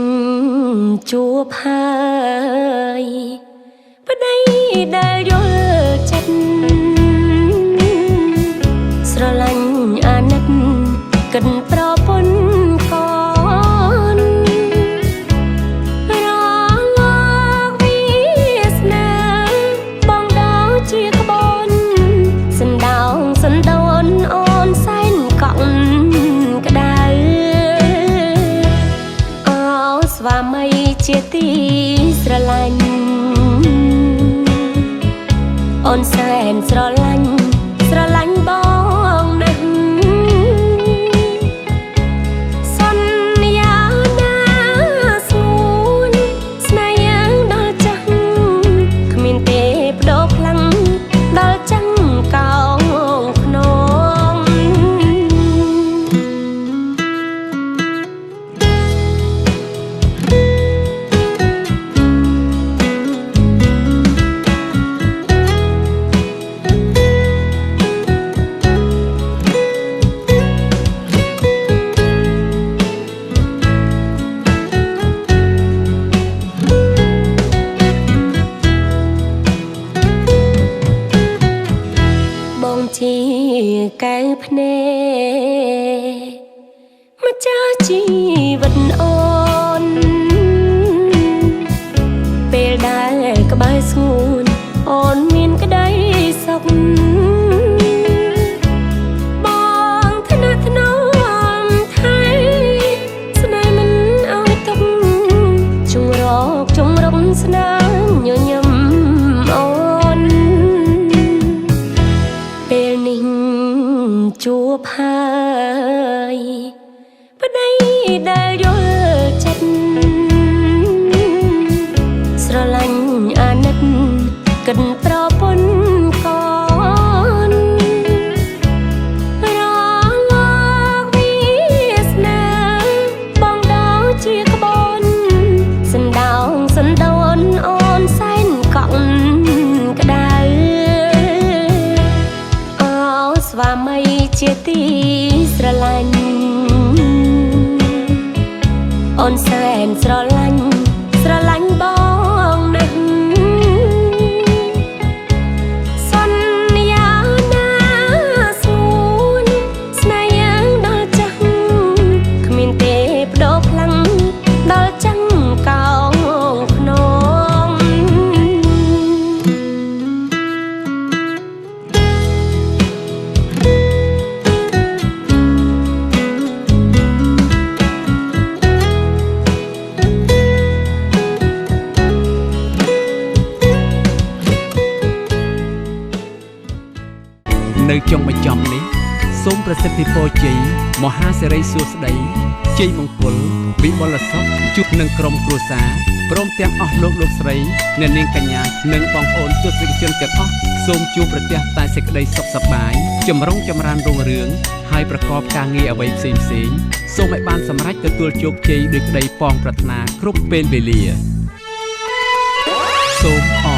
ជួបហើយប្តីដែលយល់ចិត្តស្រឡាញ់អាណិតកិនប្រពន្ធកូនរលកវាសនាបងដល់ជាក្បូនសណ្ដោងសណ្ដូនអូនសែនកក់ក្ដៅអោស្វាមីជាទីស្រឡាញ់អូនសែនស្រឡាញ់បងណាស់សន្យាណាស្ងួនស្នេហ៍យ៉ាងដល់ចាស់គ្មានទេបដូរខ្លាំងដល់ចាំងកោងខ្នង ម្ចាស់ជីវិតអូនពេលដែលក្បែរស្ងួនអូនមានក្តីសុខបងថ្នាក់ថ្នមថៃស្នេហ៍មិនឲ្យទុកជងរកជងរំស្នាមញញឹមអូនពេលនេះជួបហើយប្តីដែលយល់ចិត្តស្រឡាញ់អាណិតកិនប្រពន្ធកូនរលោកវាសនាបងដោជាក្បូនសណ្ដោងសណ្ដូនអូនសែនកក់ក្ដៅអោស្វាមីជាទីស្រឡាញ់អូនសែនស្រឡាញ់បងណាស់សន្យាណាស្ងួនស្នេហ៍យ៉ាងដល់ចាស់គ្មានទេបដូរខ្លាំងដល់ចាំងកោងខ្នងនៅចុងបញ្ចប់នេះសូមប្រសិទ្ធពរជ័យមហាសិរីសួស្តីជ័យមង្គលវិបុលសុខជួបនឹងក្រុមគ្រួសារព្រមទាំងអស់លោកស្រីអ្នកនាងកញ្ញានិងបងប្អូនទស្សនិកជនទាំងអស់សូមជួបប្រទះតែសេចក្តីសុខសប្បាយចម្រុងចម្រើនរុងរឿងហើយប្រកបការងារអ្វីផ្សេងសូមឲ្យបានសម្រេចទទួលជោគជ័យដោយក្តីប៉ងប្រាថ្នាគ្រប់ពេលវេលាសូមអ